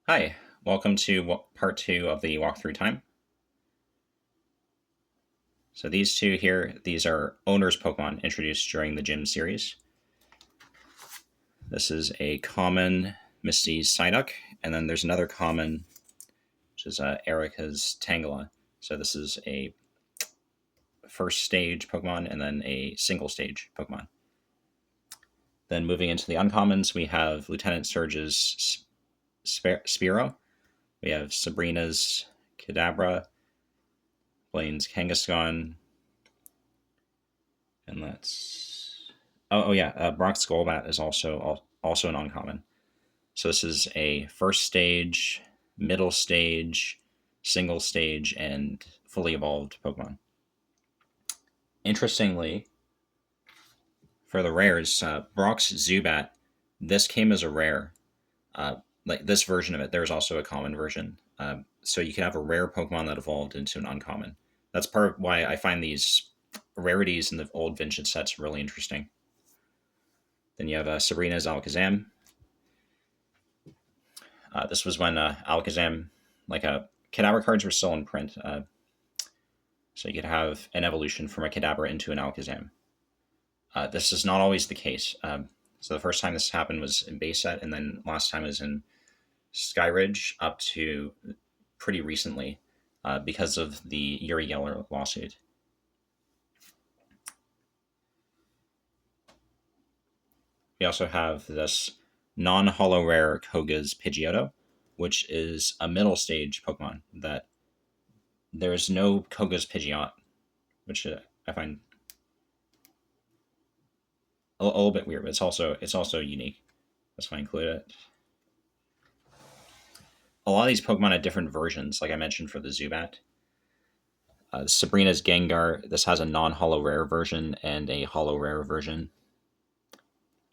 Hi, welcome to part two of the walkthrough time. So these two here, these are owner's Pokemon introduced during the gym series. This is a common Misty Psyduck, and then there's another common, which is Erica's Tangela. So this is a first stage Pokemon and then a single stage Pokemon. Then moving into the uncommons, we have Lieutenant Surge's Spearow. We have Sabrina's Kadabra, Blaine's Kangaskhan, and that's Brock's Golbat is also an uncommon. So this is a first stage, middle stage, single stage, and fully evolved Pokemon. Interestingly, for the rares, Brock's Zubat, this came as a rare. Like this version of it, there's also a common version. So you can have a rare Pokemon that evolved into an uncommon. That's part of why I find these rarities in the old vintage sets really interesting. Then you have Sabrina's Alakazam. This was when Alakazam, Kadabra cards were still in print. So you could have an evolution from a Kadabra into an Alakazam. This is not always the case. So the first time this happened was in base set, and then last time was in Skyridge up to pretty recently because of the Yuri Geller lawsuit. We also have this non-holo rare Koga's Pidgeotto, which is a middle stage Pokemon that there's no Koga's Pidgeot, which I find a little bit weird, but it's also unique. That's why I include it. A lot of these Pokemon had different versions, like I mentioned for the Zubat. Sabrina's Gengar, this has a non-holo rare version and a holo rare version.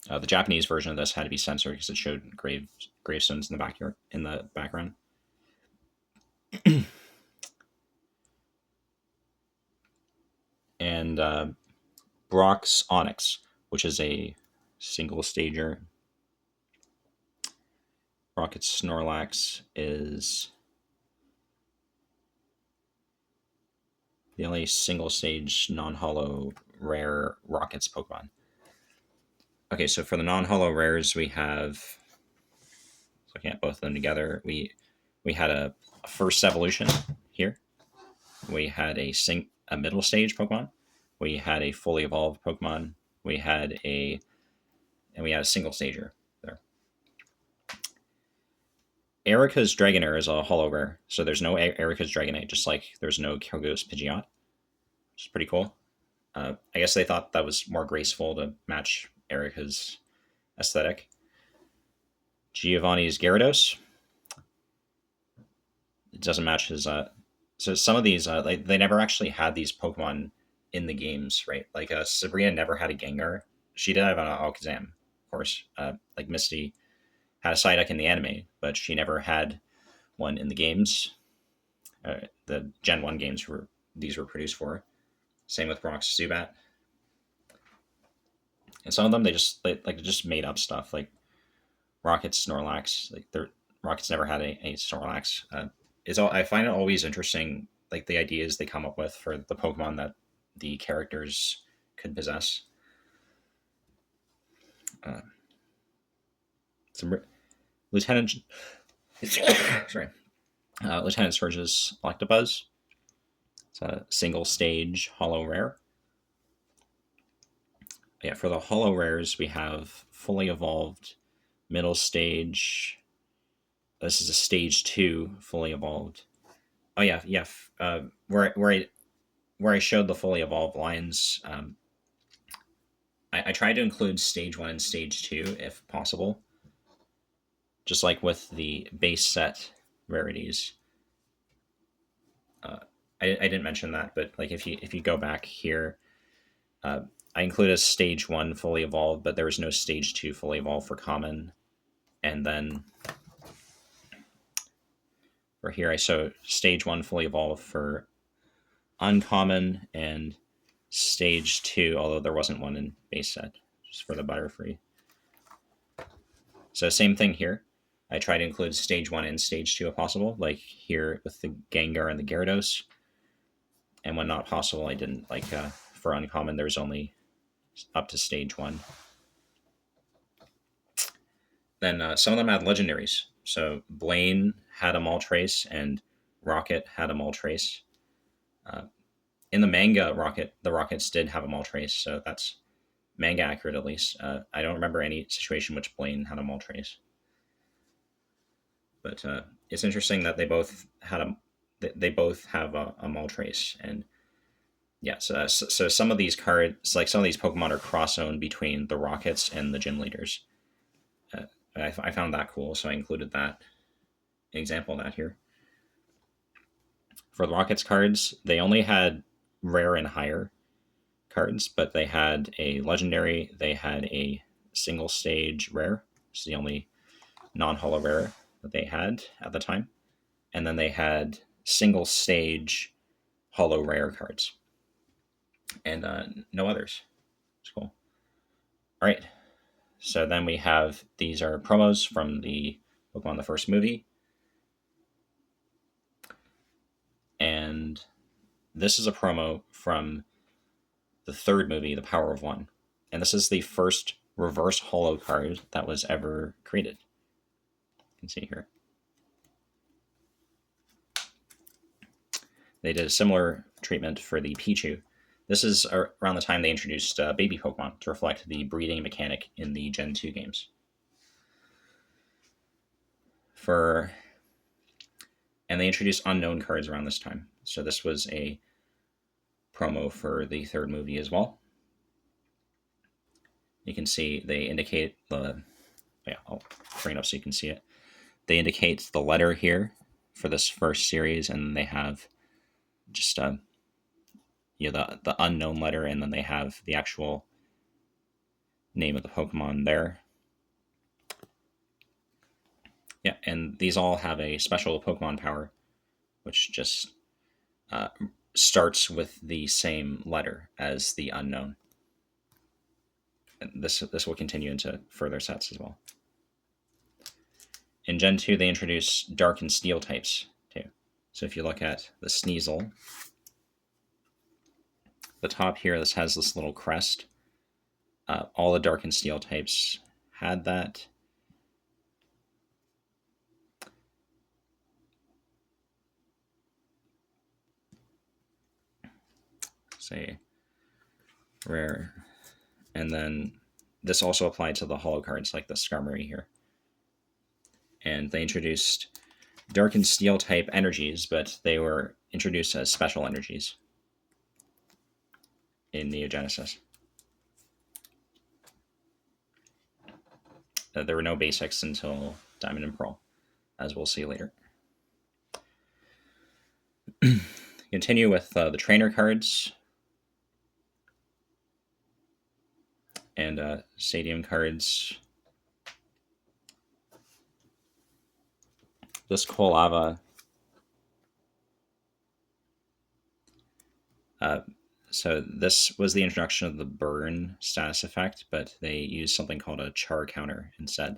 The Japanese version of this had to be censored because it showed gravestones in the background. And Brock's Onyx, which is a single stager. Rocket's Snorlax is the only single stage non-holo rare Rocket's Pokemon. Okay, so for the non-holo rares, we have, looking at both of them together, we had a first evolution here. We had a middle stage Pokemon. We had a fully evolved Pokemon. We had a single stager there. Erica's Dragonair is a holo rare, so there's no Erica's Dragonite, just like there's no Koga's Pidgeot, which is pretty cool. I guess they thought that was more graceful to match Erica's aesthetic. Giovanni's Gyarados. It doesn't match his. So some of these, they never actually had these Pokemon in the games, right? Like Sabrina never had a Gengar. She did have an Alakazam, of course. Like Misty had a Psyduck in the anime, but she never had one in the games. The Gen 1 games were produced for. Same with Brock's Zubat. And some of them they just made up stuff, like Rocket's Snorlax. Rocket's never had a Snorlax. I find it always interesting, like the ideas they come up with for the Pokemon that the characters could possess. Some Lieutenant sorry, Lieutenant Surge's Electabuzz. It's a single stage holo rare. Yeah, for the holo rares, we have fully evolved, middle stage. This is a stage 2 fully evolved. Oh yeah. Where I showed the fully evolved lines, I tried to include stage 1 and stage 2 if possible, just like with the base set rarities. I didn't mention that, but like if you go back here, I included a stage 1 fully evolved, but there was no stage 2 fully evolved for common. And then for here, I show stage 1 fully evolved for uncommon and stage 2, although there wasn't one in base set, just for the Butterfree. So same thing here. I try to include stage 1 and stage 2 if possible, like here with the Gengar and the Gyarados. And when not possible, I didn't. Like for uncommon, there's only up to stage 1. Then some of them had legendaries. So Blaine had a Moltres and Rocket had a Moltres. In the manga, the Rockets did have a Moltres, so that's manga accurate at least. I don't remember any situation which Blaine had a Moltres. But it's interesting that they both have a Moltres, and yeah. So some of these cards, like some of these Pokemon, are cross-owned between the Rockets and the gym leaders. I found that cool, so I included that example of that here. For the Rockets cards, they only had rare and higher cards, but they had a legendary, they had a single stage rare. It's the only non-holo rare that they had at the time. And then they had single stage holo rare cards. And no others. It's cool. All right. So then we have, these are promos from the Pokemon the first movie. And this is a promo from the third movie, The Power of One. And this is the first reverse holo card that was ever created. You can see here. They did a similar treatment for the Pichu. This is around the time they introduced baby Pokemon to reflect the breeding mechanic in the Gen 2 games. And they introduced unknown cards around this time. So this was a promo for the third movie as well. You can see they indicate I'll bring it up so you can see it. They indicate the letter here for this first series, and they have just the unknown letter, and then they have the actual name of the Pokemon there. Yeah, and these all have a special Pokemon power, which just starts with the same letter as the unknown. And this will continue into further sets as well. In Gen 2, they introduced Dark and Steel types too. So if you look at the Sneasel, the top here, this has this little crest. All the Dark and Steel types had that. Say rare. And then this also applied to the holo cards like the Skarmory here. And they introduced Dark and Steel type energies, but they were introduced as special energies in Neo Genesis. There were no basics until Diamond and Pearl, as we'll see later. Continue with the trainer cards and stadium cards. This Kolava so this was the introduction of the burn status effect, but they used something called a char counter instead.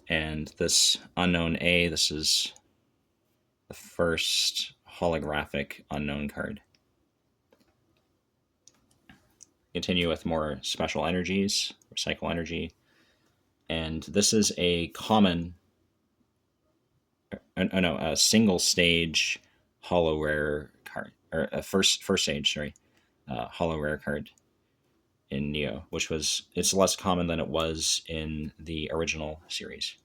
And this unknown A, this is the first holographic unknown card. Continue with more special energies, recycle energy. And this is a common, a single stage holo rare card, or a first stage, sorry, holo rare card in Neo, which it's less common than it was in the original series.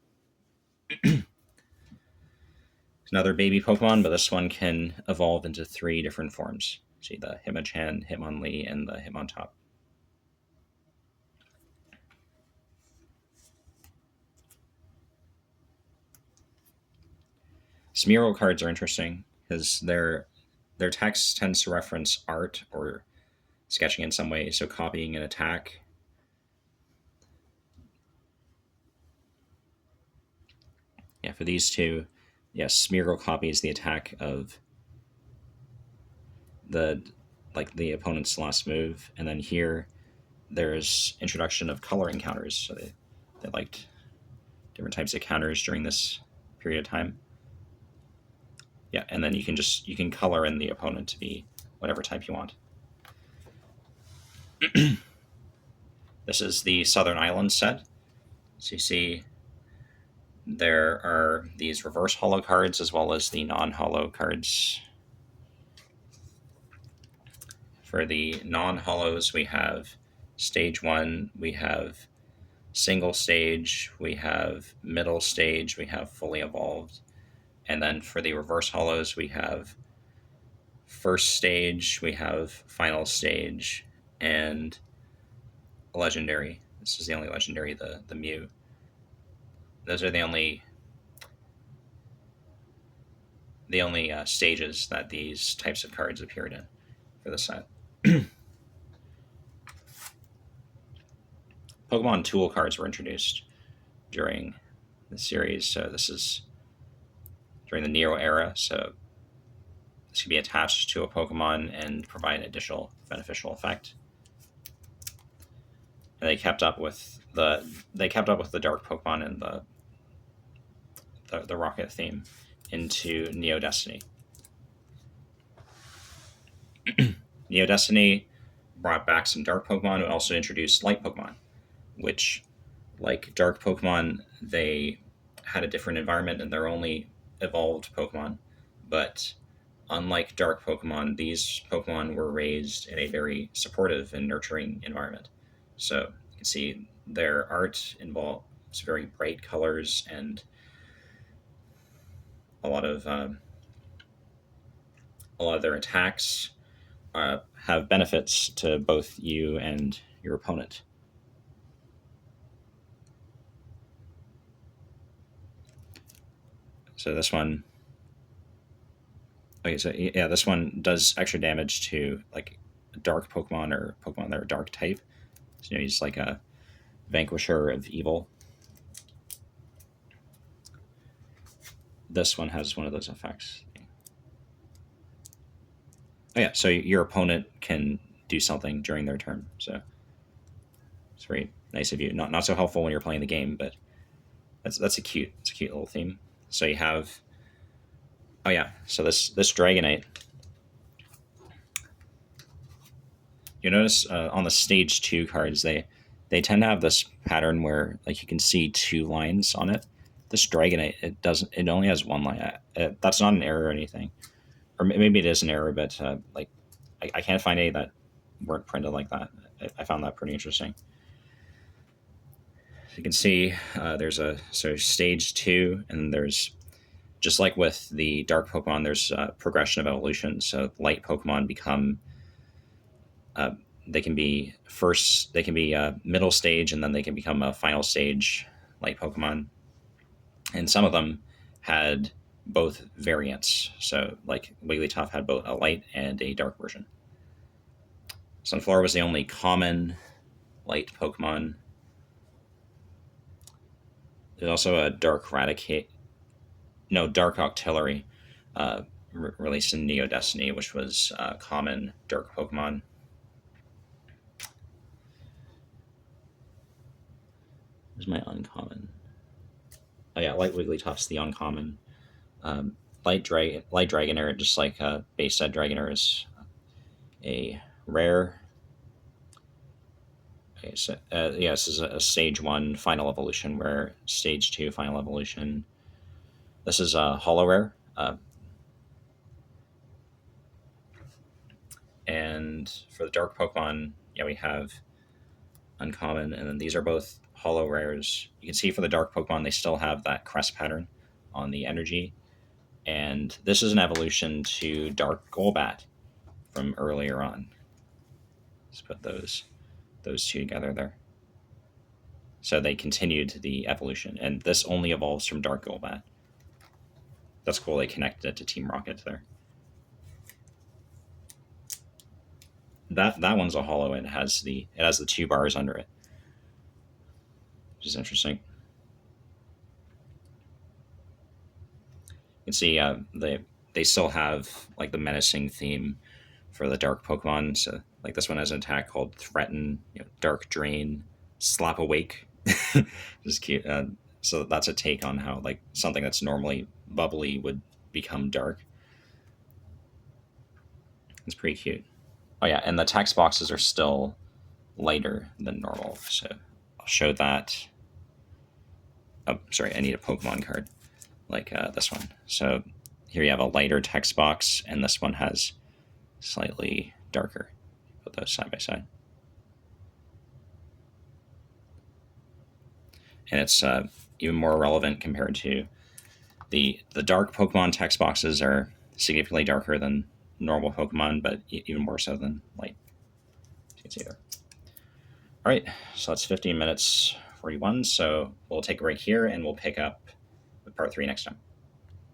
Another baby Pokemon, but this one can evolve into 3 different forms. See the Hitmonchan, Hitmonlee, and the Hitmontop. Smeargle cards are interesting because their text tends to reference art or sketching in some way, so copying an attack. Yeah, for these two, yes, Smeargle copies the attack of the opponent's last move, and then here there's introduction of color encounters. So they liked different types of counters during this period of time. Yeah, and then you can color in the opponent to be whatever type you want. This is the Southern Islands set. So you see there are these reverse holo cards as well as the non-holo cards. For the non-holos, we have stage 1, we have single stage, we have middle stage, we have fully evolved. And then for the reverse holos, we have first stage, we have final stage, and legendary. This is the only legendary, the Mew. Those are the only stages that these types of cards appeared in for the set. Pokemon tool cards were introduced during the series, so this is during the Neo era. So this can be attached to a Pokemon and provide an additional beneficial effect. And they kept up with the dark Pokemon and the rocket theme into Neo Destiny. Neo Destiny brought back some dark Pokemon and also introduced light Pokemon, which, like dark Pokemon, they had a different environment and they're only evolved Pokemon. But unlike dark Pokemon, these Pokemon were raised in a very supportive and nurturing environment. So you can see their art involves very bright colors and a lot of their attacks have benefits to both you and your opponent. So this one, okay, so yeah, this one does extra damage to like dark Pokemon or Pokemon that are dark type. So he's like a vanquisher of evil. This one has one of those effects. Oh yeah, so your opponent can do something during their turn. So it's very nice of you. Not so helpful when you're playing the game, but that's a cute little theme. So you have, oh yeah, so this Dragonite. You notice on the stage 2 cards they tend to have this pattern where like you can see 2 lines on it. This Dragonite, it only has 1 line. That's not an error or anything, or maybe it is an error, but like I can't find any that weren't printed like that. I found that pretty interesting. So you can see there's a stage 2, and there's, just like with the dark Pokemon, there's progression of evolution. So light Pokemon become they can be middle stage, and then they can become a final stage light Pokemon. And some of them had both variants. So like Wigglytuff had both a light and a dark version. Sunflower was the only common light Pokemon. There's also a dark Octillery released in Neo Destiny, which was common dark Pokemon. Where's my uncommon? Oh yeah, Light Wigglytuff's the uncommon. Light Dragonair, just like base set Dragonair, is a rare. Okay, so this is a stage 1 final evolution, where stage 2 final evolution. This is a holo rare. And for the dark Pokemon, yeah, we have uncommon, and then these are both holo rares. You can see for the dark Pokemon, they still have that crest pattern on the energy. And this is an evolution to Dark Golbat from earlier on. Let's put those 2 together there. So they continued the evolution, and this only evolves from Dark Golbat. That's cool. They connected it to Team Rocket there. That one's a holo, and it has the 2 bars under it, which is interesting. You can see they still have like the menacing theme for the dark Pokemon. So Like this one has an attack called Threaten, Dark Drain, Slap Awake. Just cute. So that's a take on how like something that's normally bubbly would become dark. It's pretty cute. Oh yeah, and the text boxes are still lighter than normal. So I'll show that. Oh, sorry, I need a Pokemon card like this one. So here you have a lighter text box, and this one has slightly darker. Put those side by side. And it's even more relevant compared to the dark Pokemon text boxes are significantly darker than normal Pokemon, but even more so than light. You can see there. All right, so that's 15 minutes 41. So we'll take a break here, and we'll pick up with part 3 next time.